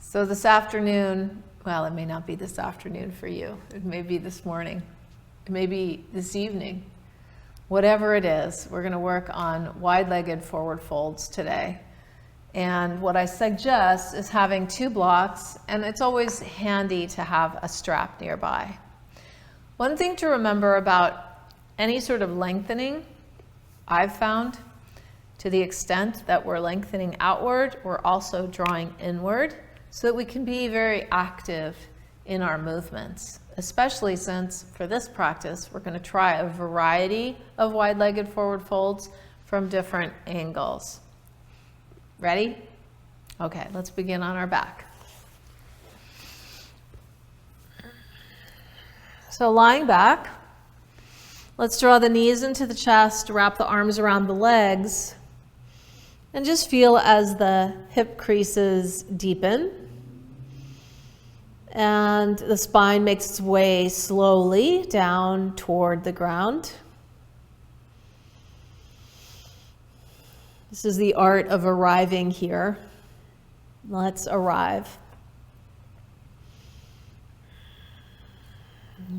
So this afternoon, well, it may not be this afternoon for you. It may be this morning. It may be this evening. Whatever it is, we're going to work on wide-legged forward folds today. And what I suggest is having 2 blocks, and it's always handy to have a strap nearby. One thing to remember about any sort of lengthening, I've found, to the extent that we're lengthening outward, we're also drawing inward so that we can be very active in our movements, especially since for this practice, we're going to try a variety of wide-legged forward folds from different angles. Ready? Okay, let's begin on our back. So lying back, let's draw the knees into the chest, wrap the arms around the legs, and just feel as the hip creases deepen and the spine makes its way slowly down toward the ground. This is the art of arriving here. Let's arrive.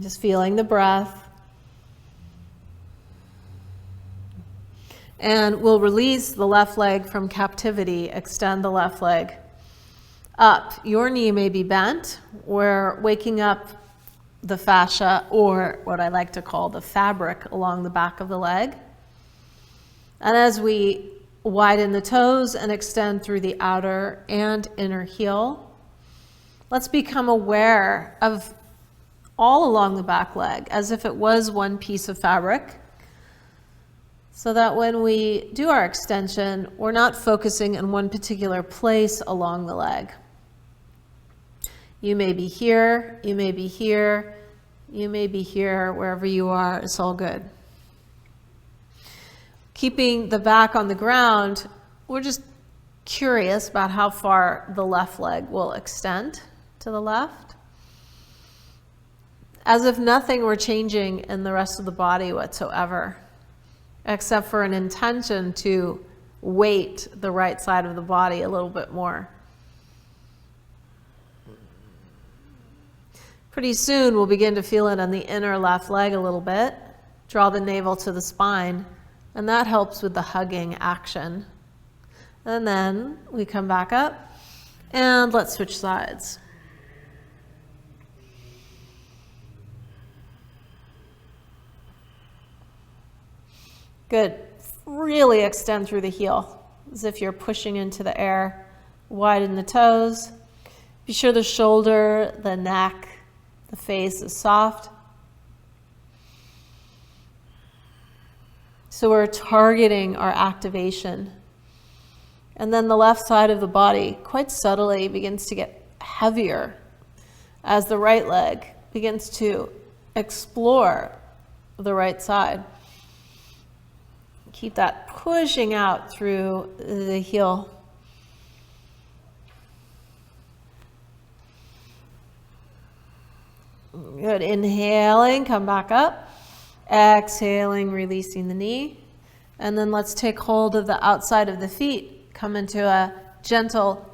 Just feeling the breath. And we'll release the left leg from captivity, extend the left leg up. Your knee may be bent. We're waking up the fascia, or what I like to call the fabric, along the back of the leg. And as we widen the toes and extend through the outer and inner heel, let's become aware of all along the back leg as if it was one piece of fabric, so that when we do our extension, we're not focusing in one particular place along the leg. You may be here, you may be here, you may be here, wherever you are, it's all good. Keeping the back on the ground, we're just curious about how far the left leg will extend to the left. As if nothing were changing in the rest of the body whatsoever, except for an intention to weight the right side of the body a little bit more. Pretty soon we'll begin to feel it on the inner left leg a little bit. Draw the navel to the spine, and that helps with the hugging action. And then we come back up, and let's switch sides. Good. Really extend through the heel, as if you're pushing into the air. Widen the toes. Be sure the shoulder, the neck, the face is soft. So we're targeting our activation. And then the left side of the body quite subtly begins to get heavier as the right leg begins to explore the right side. Keep that pushing out through the heel. Good. Inhaling, come back up. Exhaling, releasing the knee. And then let's take hold of the outside of the feet. Come into a gentle,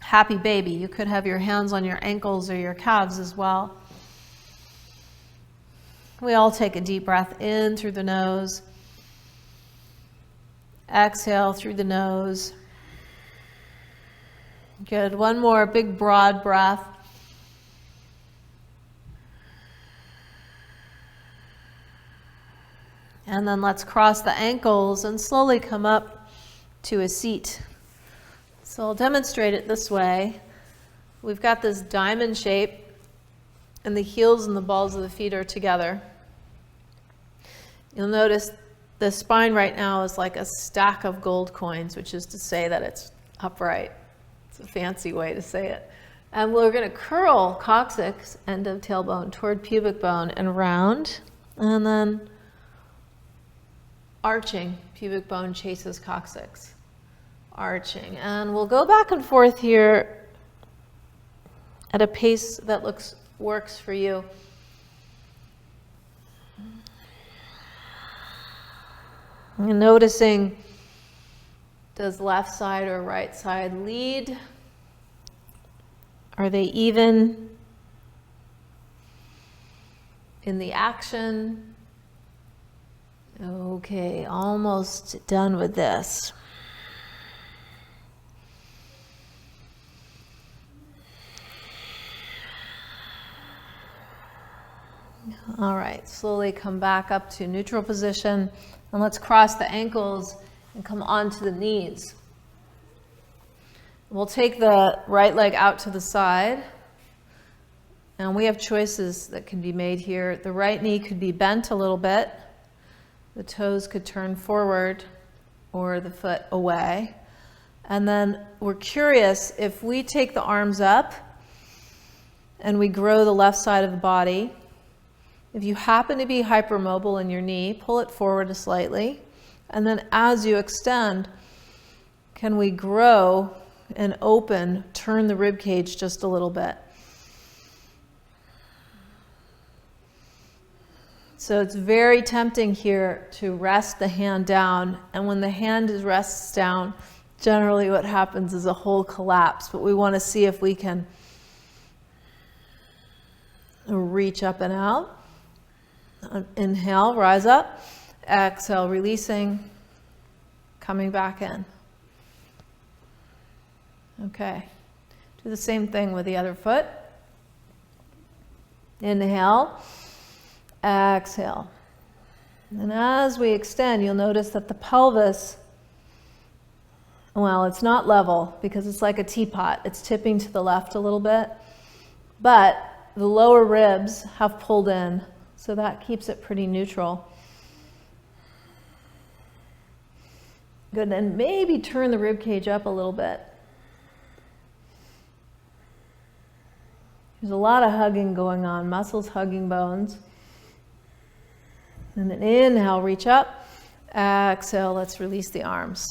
happy baby. You could have your hands on your ankles or your calves as well. We all take a deep breath in through the nose. Exhale through the nose. Good. One more big, broad breath. And then let's cross the ankles and slowly come up to a seat. So I'll demonstrate it this way. We've got this diamond shape, and the heels and the balls of the feet are together. You'll notice the spine right now is like a stack of gold coins, which is to say that it's upright. It's a fancy way to say it. And we're going to curl coccyx, end of tailbone, toward pubic bone and round, and then arching. Pubic bone chases coccyx. Arching. And we'll go back and forth here at a pace that works for you. And noticing, does left side or right side lead? Are they even in the action? Okay, almost done with this. All right, slowly come back up to neutral position, and let's cross the ankles and come onto the knees. We'll take the right leg out to the side, and we have choices that can be made here. The right knee could be bent a little bit, the toes could turn forward, or the foot away. And then we're curious, if we take the arms up and we grow the left side of the body, if you happen to be hypermobile in your knee, pull it forward slightly. And then as you extend, can we grow and open, turn the rib cage just a little bit? So it's very tempting here to rest the hand down. And when the hand rests down, generally what happens is a whole collapse. But we want to see if we can reach up and out. Inhale, rise up. Exhale, releasing, coming back in. Okay. Do the same thing with the other foot. Inhale, exhale. And as we extend, you'll notice that the pelvis, well, it's not level because it's like a teapot. It's tipping to the left a little bit. But the lower ribs have pulled in, so that keeps it pretty neutral. Good, and maybe turn the rib cage up a little bit. There's a lot of hugging going on, muscles hugging bones. And then inhale, reach up. Exhale, let's release the arms.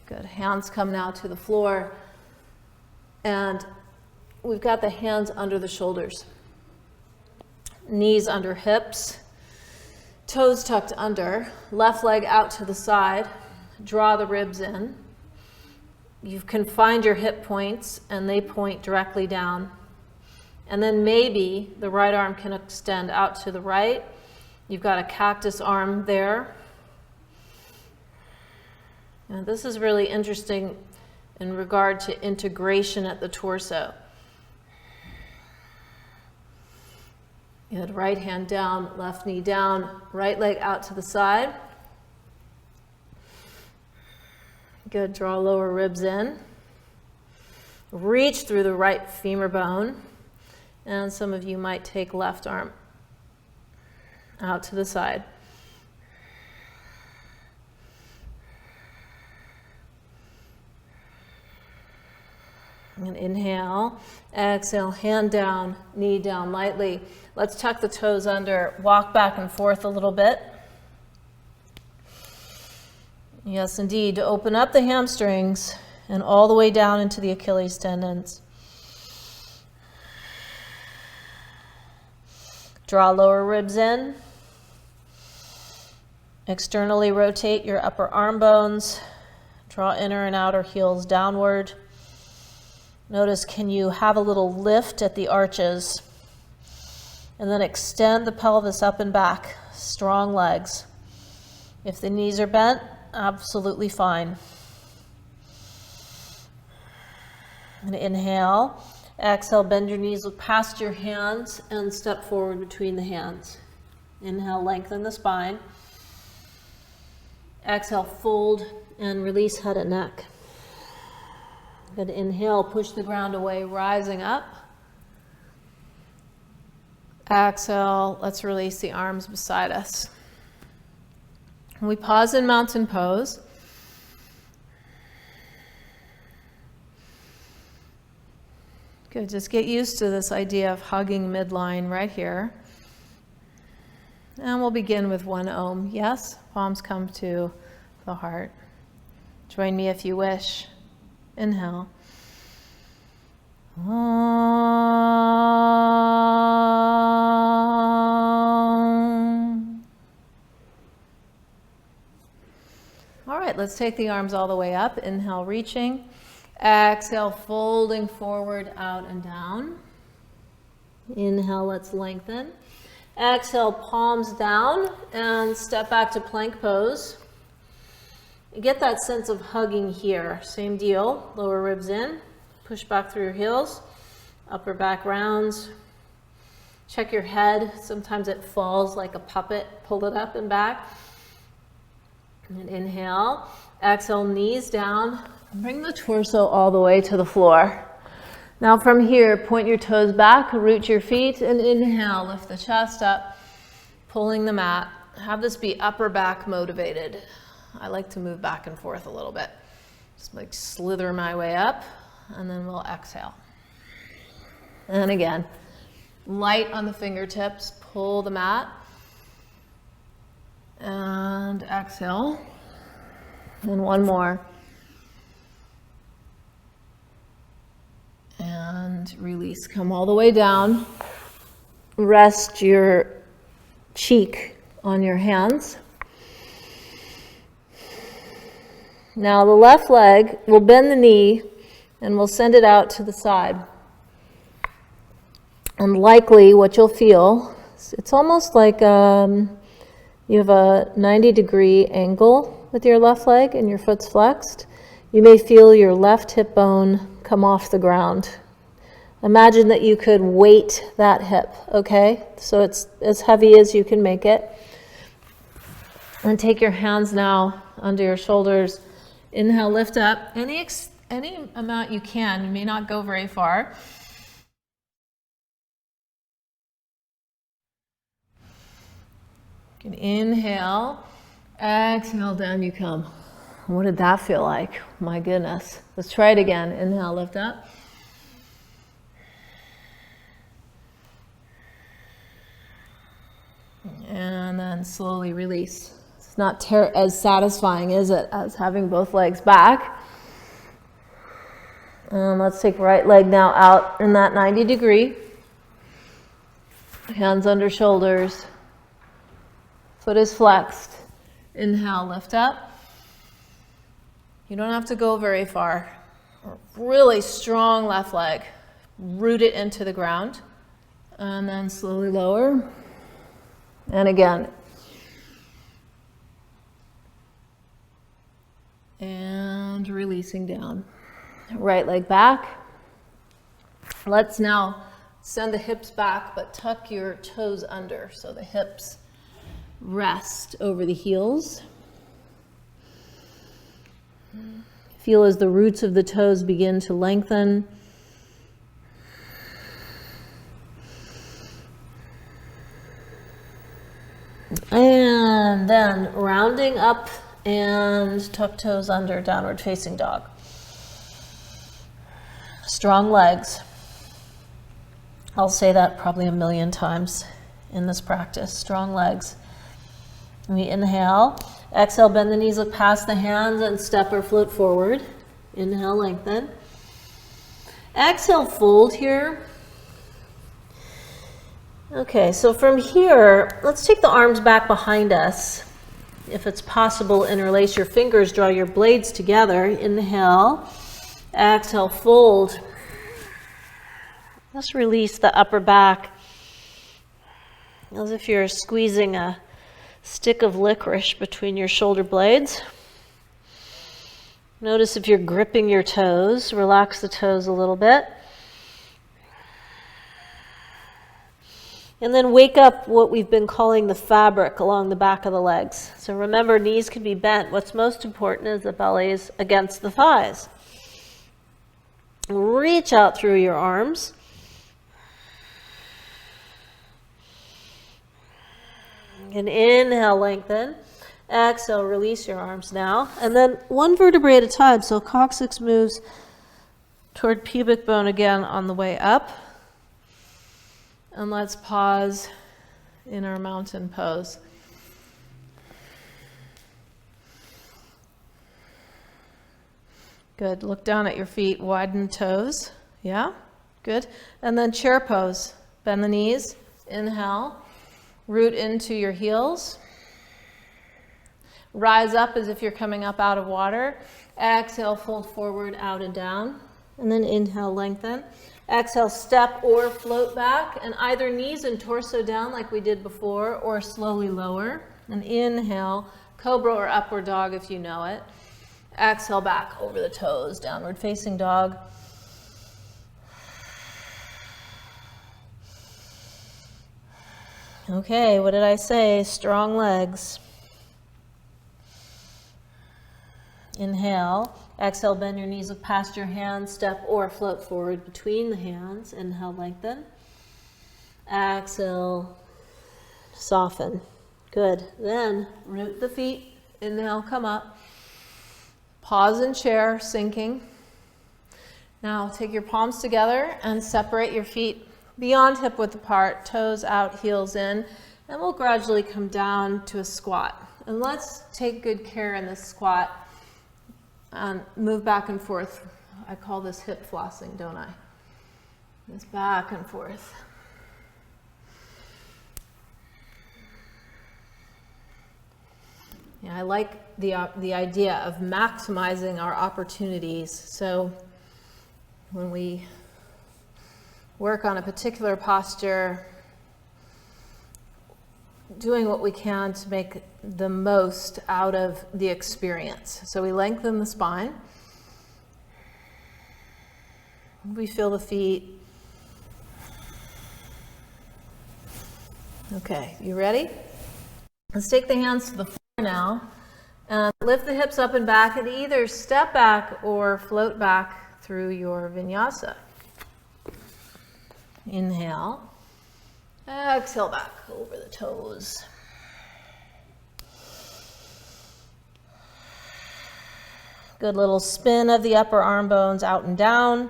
Good, hands come now to the floor. And we've got the hands under the shoulders. Knees under hips, toes tucked under, left leg out to the side, draw the ribs in. You can find your hip points and they point directly down. And then maybe the right arm can extend out to the right. You've got a cactus arm there. And this is really interesting in regard to integration at the torso. Good, right hand down, left knee down, right leg out to the side. Good, draw lower ribs in. Reach through the right femur bone. And some of you might take left arm out to the side. And inhale, exhale, hand down, knee down lightly. Let's tuck the toes under, walk back and forth a little bit. Yes, indeed, to open up the hamstrings and all the way down into the Achilles tendons. Draw lower ribs in. Externally rotate your upper arm bones. Draw inner and outer heels downward. Notice, can you have a little lift at the arches? And then extend the pelvis up and back. Strong legs. If the knees are bent, absolutely fine. And inhale. Exhale, bend your knees, look past your hands and step forward between the hands. Inhale, lengthen the spine. Exhale, fold and release head and neck. Good, inhale, push the ground away, rising up. Exhale, let's release the arms beside us. We pause in mountain pose. Good, just get used to this idea of hugging midline right here. And we'll begin with one Om. Yes, palms come to the heart. Join me if you wish. Inhale. Om. All right, let's take the arms all the way up. Inhale, reaching. Exhale, folding forward, out and down. Inhale, let's lengthen. Exhale, palms down and step back to plank pose. You get that sense of hugging here. Same deal, lower ribs in, push back through your heels, upper back rounds. Check your head. Sometimes it falls like a puppet. Pull it up and back. And inhale. Exhale, knees down. Bring the torso all the way to the floor. Now from here, point your toes back, root your feet, and inhale, lift the chest up, pulling the mat. Have this be upper back motivated. I like to move back and forth a little bit. Just like slither my way up, and then we'll exhale. And again, light on the fingertips, pull the mat, and exhale. And one more. And release, come all the way down. Rest your cheek on your hands. Now the left leg, we'll bend the knee and we'll send it out to the side. And likely what you'll feel, it's almost like you have a 90-degree angle with your left leg and your foot's flexed. You may feel your left hip bone come off the ground. Imagine that you could weight that hip, okay? So it's as heavy as you can make it. And take your hands now under your shoulders. Inhale, lift up. Any amount you can. You may not go very far. You can inhale, exhale, down you come. What did that feel like? My goodness. Let's try it again. Inhale, lift up. And then slowly release. It's not as satisfying, is it, as having both legs back. And let's take right leg now out in that 90-degree. Hands under shoulders. Foot is flexed. Inhale, lift up. You don't have to go very far. Really strong left leg. Root it into the ground. And then slowly lower. And again. And releasing down. Right leg back. Let's now send the hips back, but tuck your toes under so the hips rest over the heels. Feel as the roots of the toes begin to lengthen. And then rounding up and tuck toes under, downward facing dog. Strong legs. I'll say that probably a million times in this practice. Strong legs. We inhale. Exhale, bend the knees, look past the hands and step or float forward. Inhale, lengthen. Exhale, fold here. Okay, so from here, let's take the arms back behind us. If it's possible, interlace your fingers, draw your blades together. Inhale. Exhale, fold. Let's release the upper back as if you're squeezing a stick of licorice between your shoulder blades. Notice if you're gripping your toes, relax the toes a little bit. And then wake up what we've been calling the fabric along the back of the legs. So remember, knees can be bent. What's most important is the belly is against the thighs. Reach out through your arms. And inhale, lengthen. Exhale, release your arms now. And then one vertebrae at a time. So coccyx moves toward pubic bone again on the way up. And let's pause in our mountain pose. Good. Look down at your feet, widen toes. Yeah? Good. And then chair pose. Bend the knees. Inhale. Root into your heels. Rise up as if you're coming up out of water. Exhale, fold forward, out and down. And then inhale, lengthen. Exhale, step or float back, and either knees and torso down like we did before, or slowly lower. And inhale, cobra or upward dog if you know it. Exhale, back over the toes, downward facing dog. Okay, what did I say? Strong legs. Inhale. Exhale, bend your knees past your hands, step or float forward between the hands. Inhale, lengthen. Exhale, soften. Good. Then root the feet. Inhale, come up. Pause in chair, sinking. Now take your palms together and separate your feet beyond hip width apart, toes out, heels in, and we'll gradually come down to a squat. And let's take good care in this squat. Move back and forth. I call this hip flossing, don't I? It's back and forth. Yeah, I like the idea of maximizing our opportunities. So when we work on a particular posture, doing what we can to make the most out of the experience. So we lengthen the spine. We feel the feet. Okay, you ready? Let's take the hands to the floor now and lift the hips up and back and either step back or float back through your vinyasa. Inhale. Exhale back over the toes. Good little spin of the upper arm bones out and down.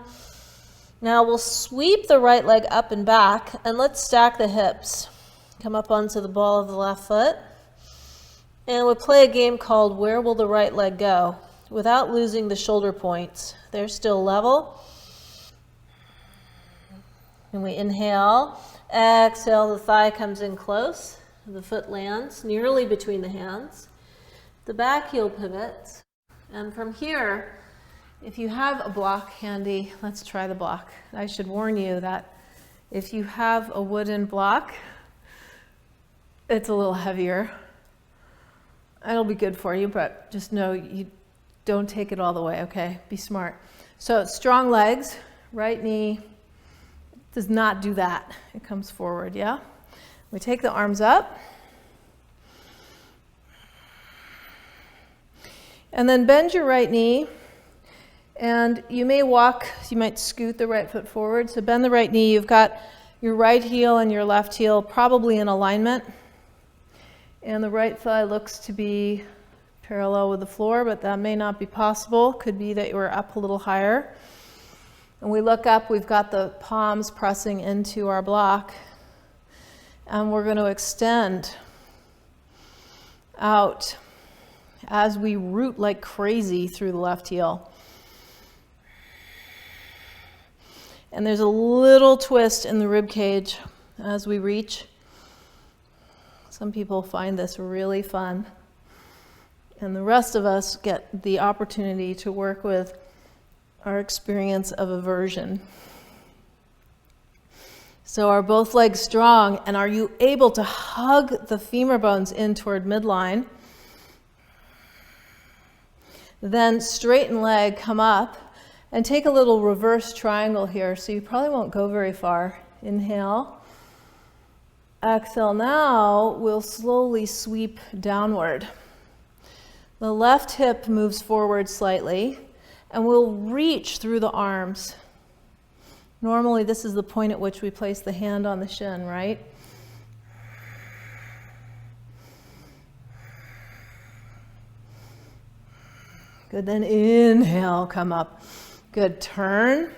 Now we'll sweep the right leg up and back, and let's stack the hips. Come up onto the ball of the left foot. And we'll play a game called Where Will the Right Leg Go? Without losing the shoulder points. They're still level. And we inhale. Exhale, the thigh comes in close. The foot lands nearly between the hands. The back heel pivots. And from here, if you have a block handy, let's try the block. I should warn you that if you have a wooden block, it's a little heavier. It'll be good for you, but just know you don't take it all the way, okay? Be smart. So strong legs, right knee does not do that. It comes forward, yeah? We take the arms up. And then bend your right knee. And you may walk, you might scoot the right foot forward. So bend the right knee. You've got your right heel and your left heel probably in alignment. And the right thigh looks to be parallel with the floor, but that may not be possible. Could be that you were up a little higher. And we look up, we've got the palms pressing into our block. And we're going to extend out as we root like crazy through the left heel. And there's a little twist in the rib cage as we reach. Some people find this really fun. And the rest of us get the opportunity to work with our experience of aversion. So are both legs strong, and are you able to hug the femur bones in toward midline? Then straighten leg, come up, and take a little reverse triangle here, so you probably won't go very far. Inhale. Exhale. Now we'll slowly sweep downward. The left hip moves forward slightly, and we'll reach through the arms. Normally, this is the point at which we place the hand on the shin, right? Good, then inhale, come up. Good, turn,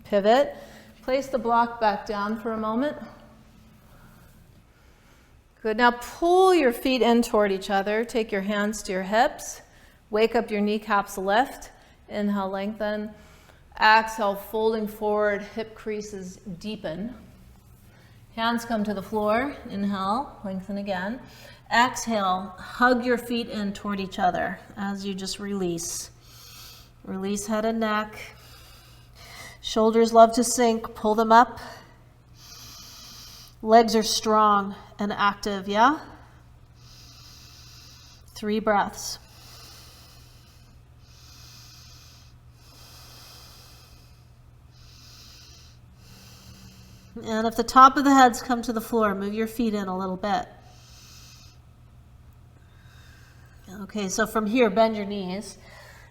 pivot. Place the block back down for a moment. Good, now pull your feet in toward each other. Take your hands to your hips. Wake up your kneecaps, lift. Inhale, lengthen. Exhale, folding forward, hip creases deepen. Hands come to the floor. Inhale, lengthen again. Exhale, hug your feet in toward each other as you just release. Release head and neck. Shoulders love to sink, pull them up. Legs are strong and active, yeah? 3 breaths. And if the top of the heads come to the floor, move your feet in a little bit. Okay, so from here, bend your knees.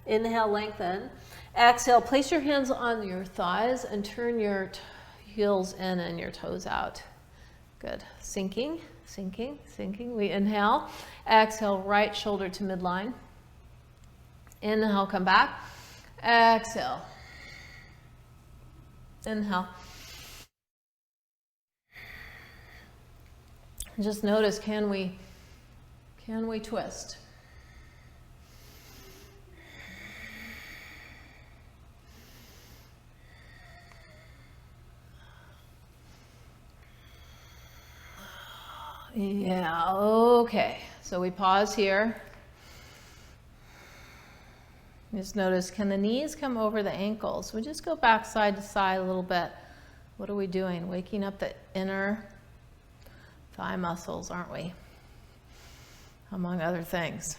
Inhale, lengthen. Exhale, place your hands on your thighs and turn your heels in and your toes out. Good. Sinking, sinking, sinking. We inhale. Exhale, right shoulder to midline. Inhale, come back. Exhale. Inhale. Just notice, can we twist? Yeah, okay. So we pause here. Just notice, can the knees come over the ankles? We just go back side to side a little bit. What are we doing? Waking up the inner thigh muscles, aren't we? Among other things.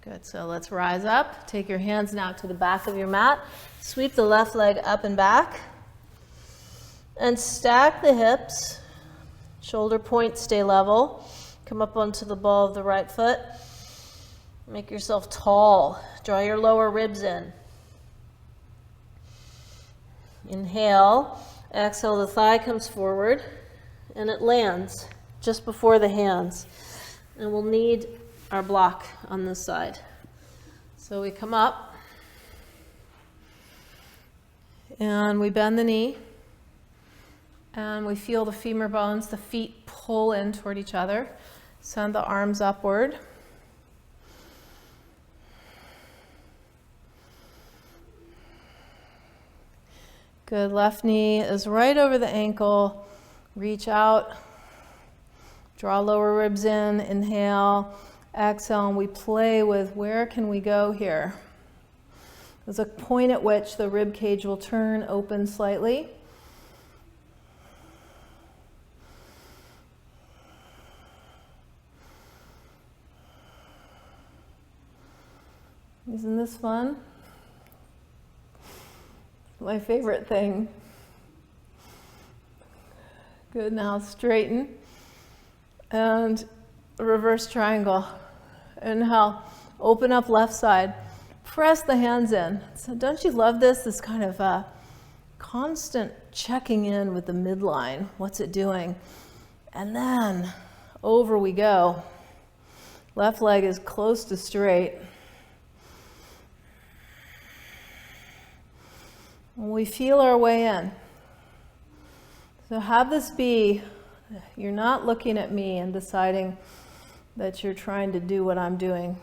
Good, so let's rise up. Take your hands now to the back of your mat. Sweep the left leg up and back. And stack the hips. Shoulder points stay level. Come up onto the ball of the right foot. Make yourself tall. Draw your lower ribs in. Inhale. Exhale, the thigh comes forward and it lands just before the hands. And we'll need our block on this side. So we come up and we bend the knee. And we feel the femur bones, the feet pull in toward each other. Send the arms upward. Good, left knee is right over the ankle. Reach out. Draw lower ribs in, inhale, exhale, and we play with where can we go here. There's a point at which the rib cage will turn open slightly. Isn't this fun? My favorite thing. Good, now straighten. And reverse triangle. Inhale, open up left side. Press the hands in. So don't you love this? This kind of constant checking in with the midline. What's it doing? And then over we go. Left leg is close to straight. We feel our way in. So have this be, you're not looking at me and deciding that you're trying to do what I'm doing.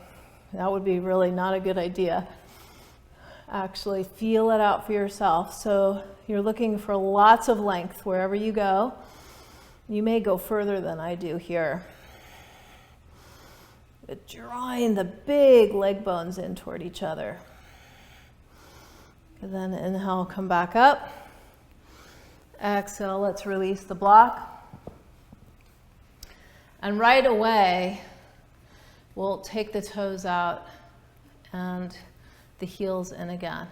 That would be really not a good idea. Actually feel it out for yourself. So you're looking for lots of length wherever you go. You may go further than I do here. But drawing the big leg bones in toward each other. And then inhale, come back up. Exhale, let's release the block. And right away, we'll take the toes out and the heels in again.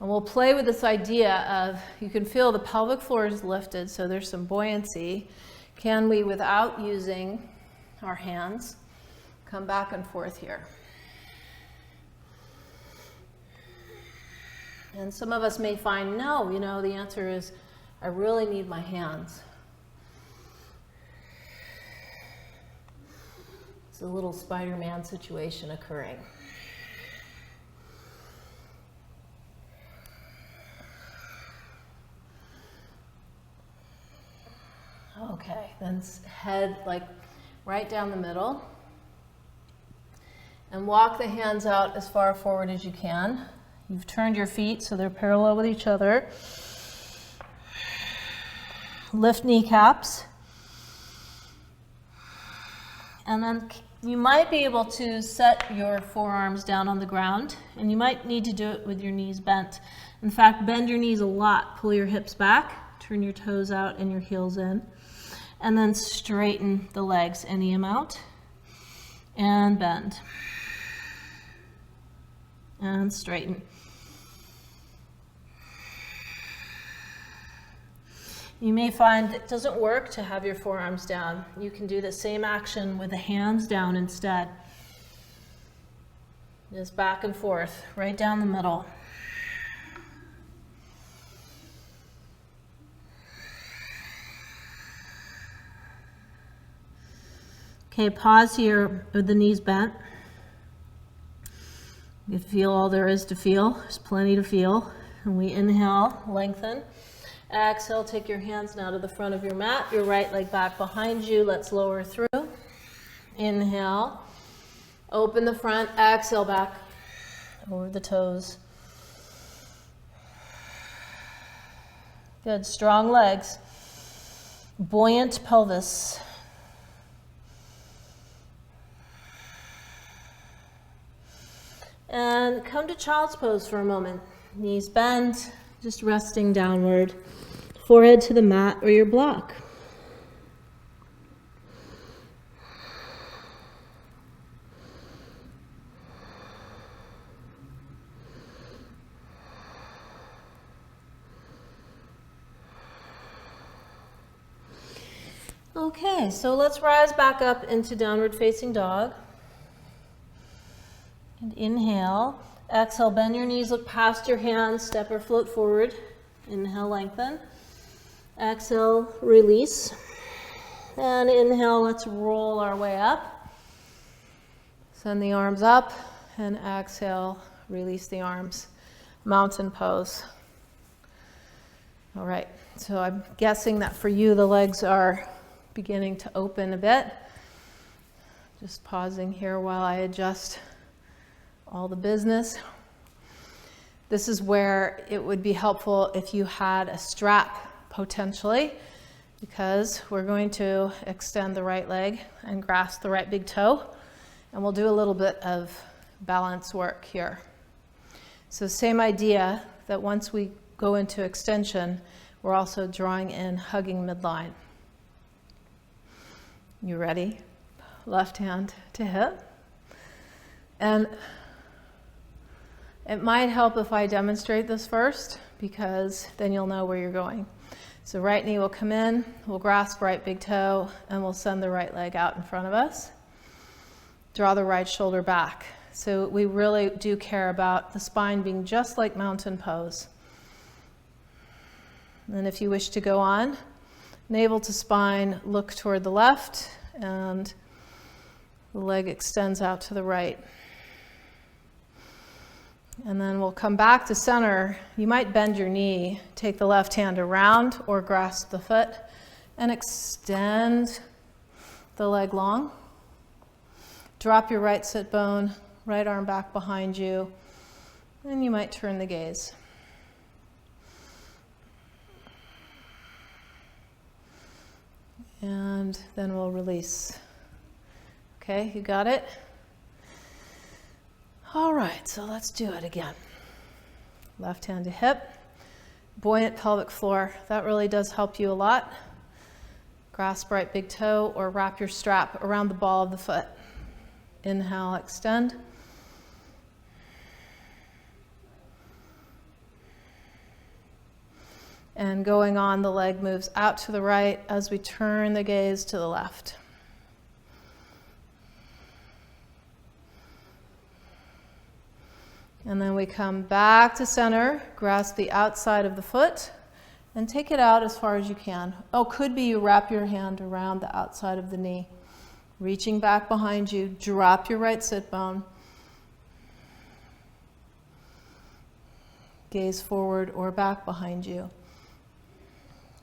And we'll play with this idea of, you can feel the pelvic floor is lifted, so there's some buoyancy. Can we, without using our hands, come back and forth here? And some of us may find, no, the answer is, I really need my hands. It's a little Spider-Man situation occurring. Okay, then head like right down the middle. And walk the hands out as far forward as you can. You've turned your feet so they're parallel with each other. Lift kneecaps. And then you might be able to set your forearms down on the ground, and you might need to do it with your knees bent. In fact, bend your knees a lot. Pull your hips back, turn your toes out and your heels in, and then straighten the legs any amount, and bend, and straighten. You may find it doesn't work to have your forearms down. You can do the same action with the hands down instead. Just back and forth, right down the middle. Okay, pause here with the knees bent. You feel all there is to feel. There's plenty to feel. And we inhale, lengthen. Exhale, take your hands now to the front of your mat, your right leg back behind you. Let's lower through. Inhale, open the front, exhale back over the toes. Good, strong legs, buoyant pelvis. And come to child's pose for a moment. Knees bent, just resting downward. Forehead to the mat or your block. Okay, so let's rise back up into downward facing dog. And inhale. Exhale, bend your knees, look past your hands, step or float forward. Inhale, lengthen. Exhale, release. And inhale, let's roll our way up. Send the arms up and exhale, release the arms. Mountain pose. All right, so I'm guessing that for you the legs are beginning to open a bit. Just pausing here while I adjust all the business. This is where it would be helpful if you had a strap potentially, because we're going to extend the right leg and grasp the right big toe, and we'll do a little bit of balance work here. So same idea that once we go into extension, we're also drawing in hugging midline. You ready? Left hand to hip. And it might help if I demonstrate this first, because then you'll know where you're going. So right knee will come in, we'll grasp right big toe, and we'll send the right leg out in front of us. Draw the right shoulder back. So we really do care about the spine being just like mountain pose. And if you wish to go on, navel to spine, look toward the left, and the leg extends out to the right. And then we'll come back to center. You might bend your knee, take the left hand around or grasp the foot and extend the leg long. Drop your right sit bone, right arm back behind you, and you might turn the gaze. And then we'll release. Okay, you got it? All right, so let's do it again. Left hand to hip, buoyant pelvic floor. That really does help you a lot. Grasp right big toe or wrap your strap around the ball of the foot. Inhale, extend. And going on, the leg moves out to the right as we turn the gaze to the left. And then we come back to center, grasp the outside of the foot, and take it out as far as you can. Oh, could be you wrap your hand around the outside of the knee. Reaching back behind you, drop your right sit bone. Gaze forward or back behind you.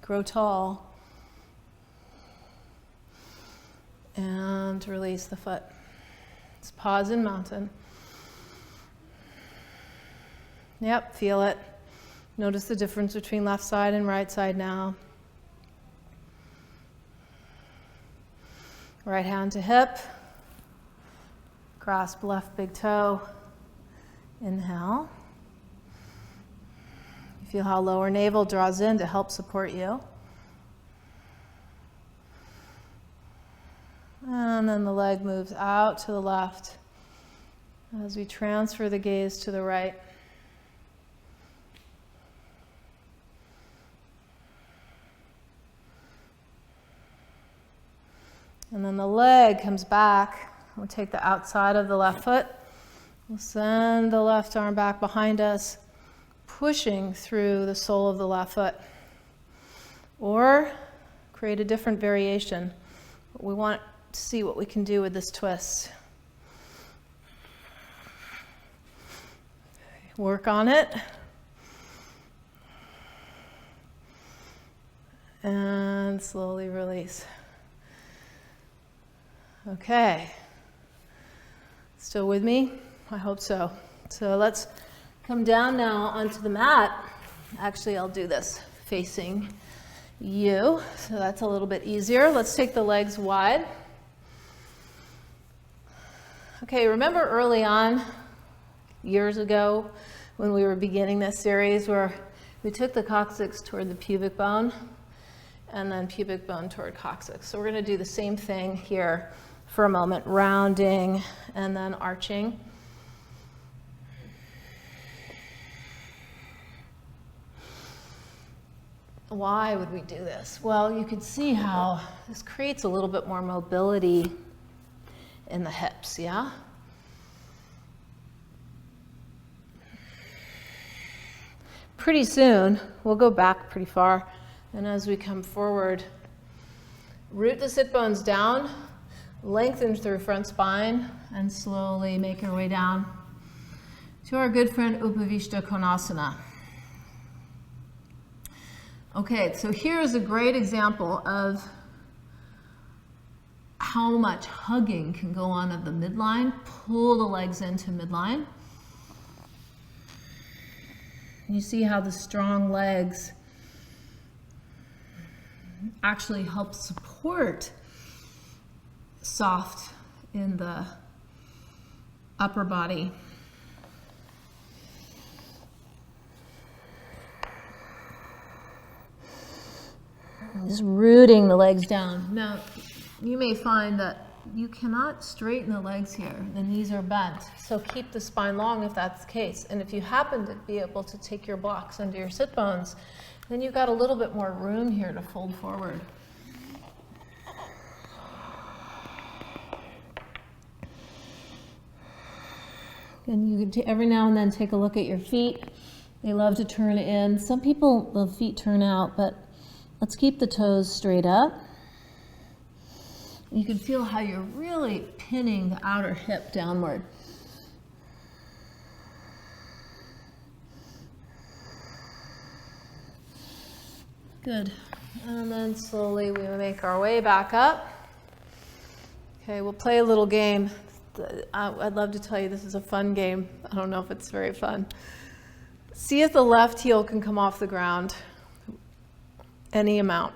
Grow tall. And release the foot. Let's pause in mountain. Yep, feel it. Notice the difference between left side and right side now. Right hand to hip. Grasp left big toe. Inhale. You feel how lower navel draws in to help support you. And then the leg moves out to the left as we transfer the gaze to the right. And then the leg comes back. We'll take the outside of the left foot. We'll send the left arm back behind us, pushing through the sole of the left foot. Or create a different variation. We want to see what we can do with this twist. Work on it. And slowly release. Okay. Still with me? I hope so. So let's come down now onto the mat. Actually, I'll do this facing you, so that's a little bit easier. Let's take the legs wide. Okay, remember early on, years ago, when we were beginning this series, where we took the coccyx toward the pubic bone, and then pubic bone toward coccyx. So we're going to do the same thing here for a moment, rounding and then arching. Why would we do this? Well, you can see how this creates a little bit more mobility in the hips, yeah? Pretty soon, we'll go back pretty far, and as we come forward, root the sit bones down, lengthen through front spine, and slowly make your way down to our good friend Upavishta Konasana. Okay, so here's a great example of how much hugging can go on at the midline. Pull the legs into midline. You see how the strong legs actually help support soft in the upper body. Just rooting the legs down. Now, you may find that you cannot straighten the legs here. The knees are bent. So keep the spine long if that's the case. And if you happen to be able to take your blocks under your sit bones, then you've got a little bit more room here to fold forward. And you can every now and then take a look at your feet. They love to turn in. Some people, the feet turn out, but let's keep the toes straight up. You can feel how you're really pinning the outer hip downward. Good. And then slowly we make our way back up. Okay, we'll play a little game. I'd love to tell you this is a fun game. I don't know if it's very fun. See if the left heel can come off the ground. Any amount.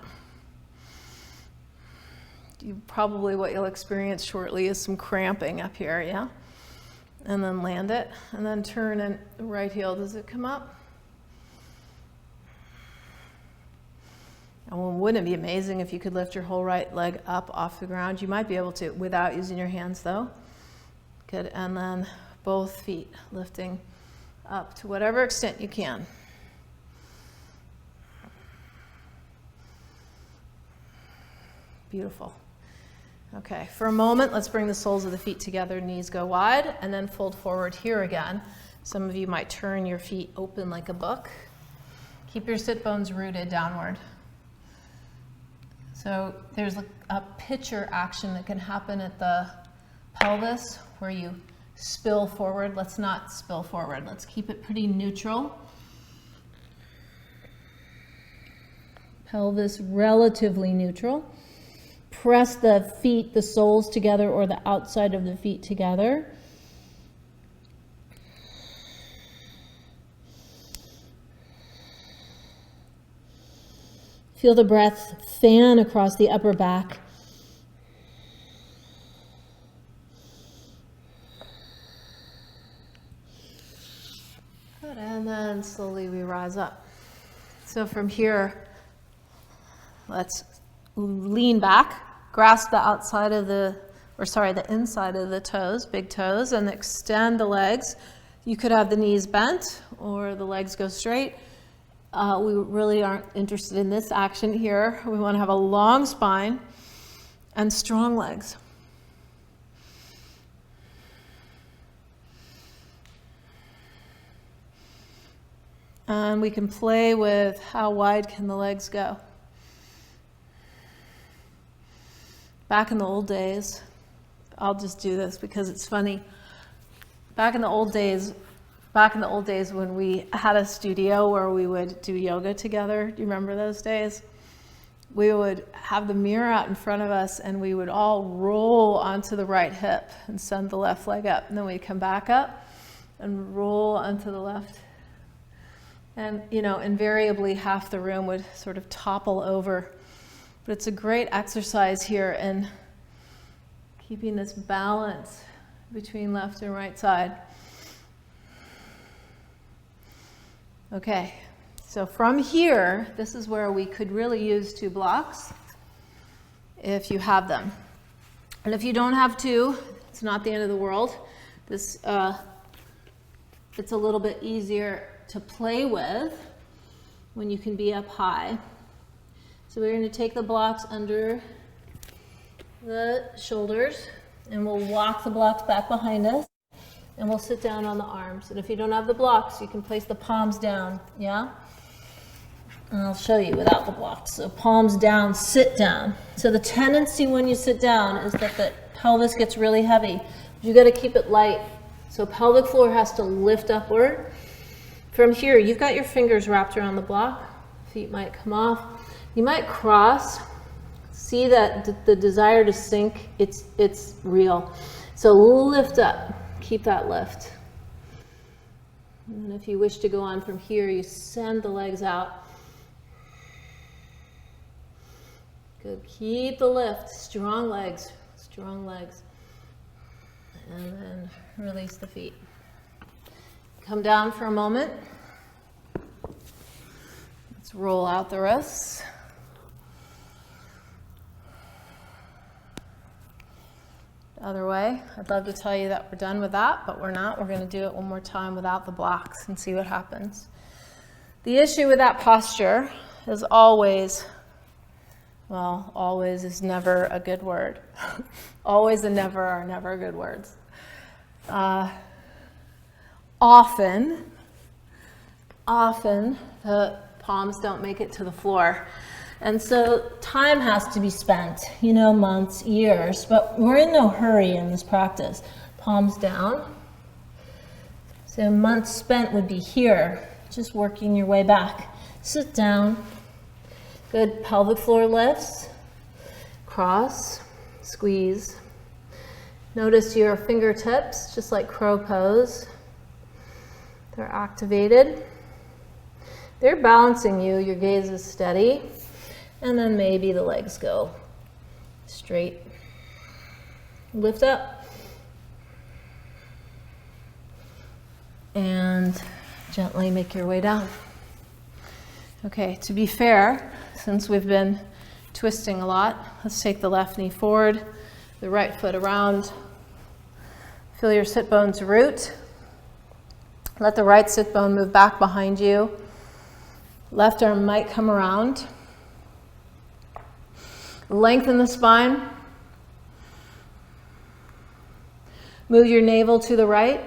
Probably what you'll experience shortly is some cramping up here, yeah? And then land it, and then turn, and the right heel, does it come up? And wouldn't it be amazing if you could lift your whole right leg up off the ground? You might be able to without using your hands though. Good, and then both feet lifting up to whatever extent you can. Beautiful. Okay, for a moment, let's bring the soles of the feet together, knees go wide, and then fold forward here again. Some of you might turn your feet open like a book. Keep your sit bones rooted downward. So there's a pitcher action that can happen at the pelvis where you spill forward. Let's not spill forward. Let's keep it pretty neutral. Pelvis relatively neutral. Press the feet, the soles together, or the outside of the feet together. Feel the breath fan across the upper back. Good, and then slowly we rise up. So from here, let's lean back, grasp the outside of the inside of the toes, big toes, and extend the legs. You could have the knees bent or the legs go straight. We really aren't interested in this action here. We want to have a long spine and strong legs. And we can play with how wide can the legs go. Back in the old days, I'll just do this because it's funny. Back in the old days when we had a studio where we would do yoga together, do you remember those days? We would have the mirror out in front of us and we would all roll onto the right hip and send the left leg up. And then we'd come back up and roll onto the left. And, invariably half the room would sort of topple over. But it's a great exercise here in keeping this balance between left and right side. Okay, so from here, this is where we could really use 2 blocks if you have them. And if you don't have 2, it's not the end of the world. This, it's a little bit easier to play with when you can be up high. So we're going to take the blocks under the shoulders and we'll walk the blocks back behind us and we'll sit down on the arms. And if you don't have the blocks, you can place the palms down, yeah? And I'll show you without the blocks. So palms down, sit down. So the tendency when you sit down is that the pelvis gets really heavy. You got to keep it light. So pelvic floor has to lift upward. From here, you've got your fingers wrapped around the block. Feet might come off. You might cross. See that the desire to sink, it's real. So lift up. Keep that lift. And if you wish to go on from here, you send the legs out. Good. Keep the lift. Strong legs. Strong legs. And then release the feet. Come down for a moment. Let's roll out the wrists. The other way. I'd love to tell you that we're done with that, but we're not. We're going to do it one more time without the blocks and see what happens. The issue with that posture is always, well, always is never a good word. Always and never are never good words. Often the palms don't make it to the floor. And so time has to be spent, months, years, but we're in no hurry in this practice. Palms down. So months spent would be here, just working your way back. Sit down. Good. Pelvic floor lifts. Cross. Squeeze. Notice your fingertips, just like crow pose. They're activated. They're balancing you. Your gaze is steady. And then maybe the legs go straight. Lift up. And gently make your way down. Okay, to be fair, since we've been twisting a lot, let's take the left knee forward, the right foot around. Feel your sit bones root. Let the right sit bone move back behind you. Left arm might come around. Lengthen the spine. Move your navel to the right.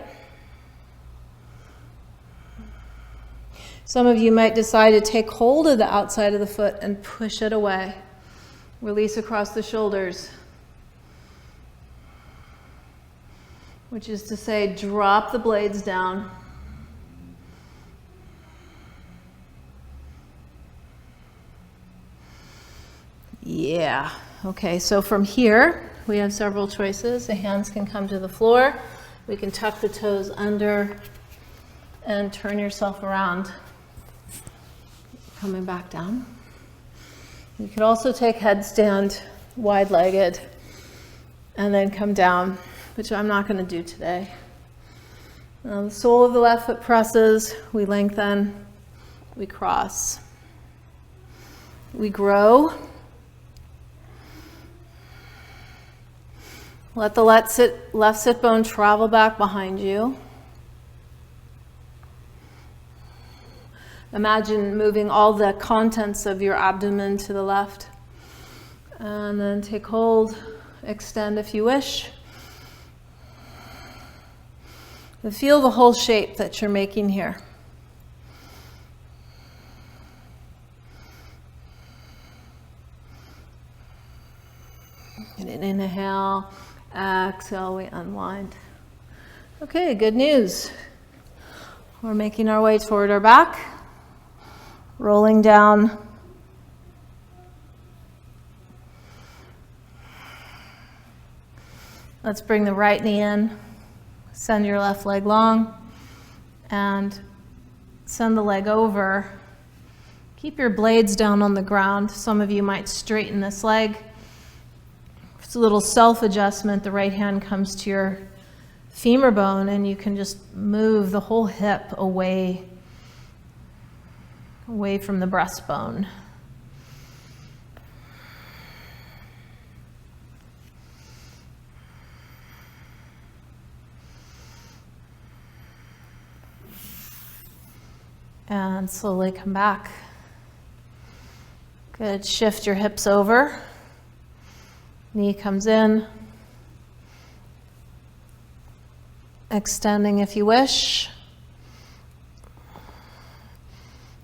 Some of you might decide to take hold of the outside of the foot and push it away. Release across the shoulders. Which is to say, drop the blades down. Yeah. Okay, so from here, we have several choices. The hands can come to the floor. We can tuck the toes under and turn yourself around. Coming back down. You could also take headstand, wide-legged, and then come down, which I'm not going to do today. The sole of the left foot presses, we lengthen, we cross. We grow. Let the left sit bone travel back behind you. Imagine moving all the contents of your abdomen to the left. And then take hold, extend if you wish. And feel the whole shape that you're making here. And an inhale, exhale, we unwind. Okay, good news. We're making our way toward our back, rolling down. Let's bring the right knee in, send your left leg long, and send the leg over. Keep your blades down on the ground. Some of you might straighten this leg. It's a little self-adjustment. The right hand comes to your femur bone, and you can just move the whole hip away from the breastbone. And slowly come back. Good. Shift your hips over. Knee comes in. Extending if you wish.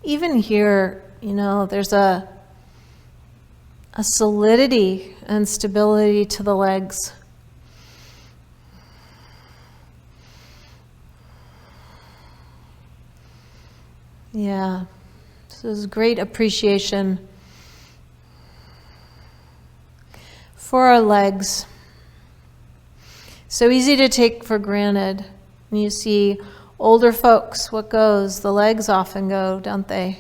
Even here, there's a solidity and stability to the legs. Yeah, this is great appreciation for our legs. So easy to take for granted. And you see older folks, what goes? The legs often go, don't they?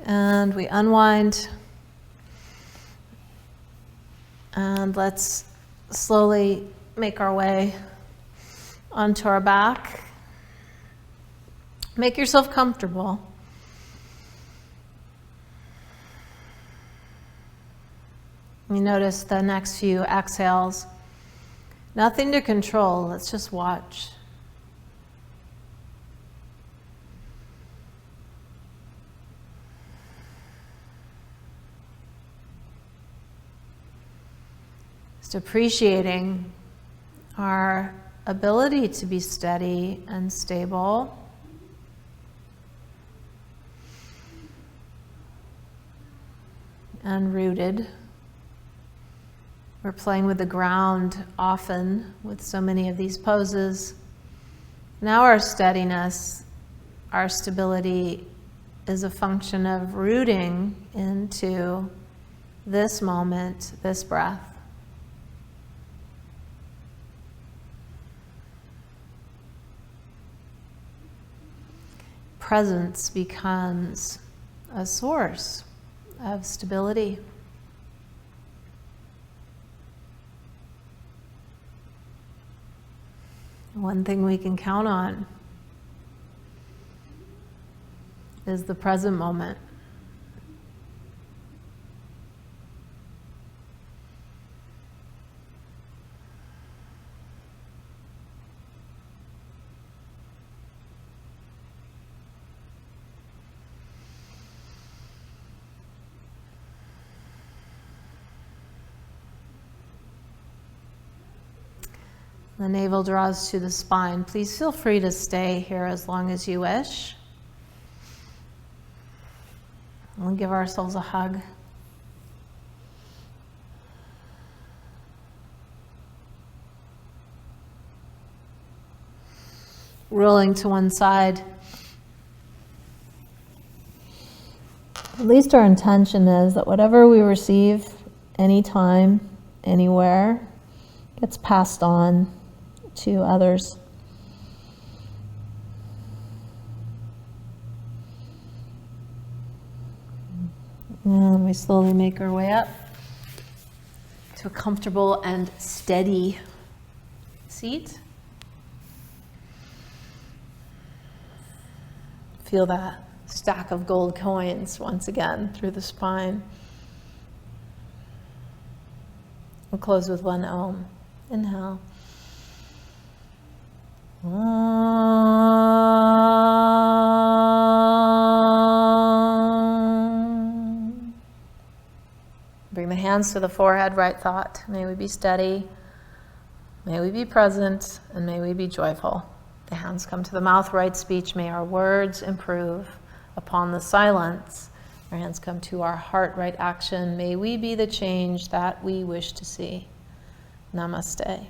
And we unwind. And let's slowly make our way onto our back. Make yourself comfortable. You notice the next few exhales. Nothing to control, let's just watch. Just appreciating our ability to be steady and stable. And rooted. We're playing with the ground often with so many of these poses. Now our steadiness, our stability is a function of rooting into this moment, this breath. Presence becomes a source of stability. One thing we can count on is the present moment. The navel draws to the spine. Please feel free to stay here as long as you wish. We'll give ourselves a hug. Rolling to one side. At least our intention is that whatever we receive, anytime, anywhere, gets passed on to others. And we slowly make our way up to a comfortable and steady seat. Feel that stack of gold coins once again through the spine. We'll close with one Om. Inhale. Om. Bring the hands to the forehead, right thought. May we be steady. May we be present, and may we be joyful. The hands come to the mouth, right speech. May our words improve upon the silence. Our hands come to our heart, right action. May we be the change that we wish to see. Namaste.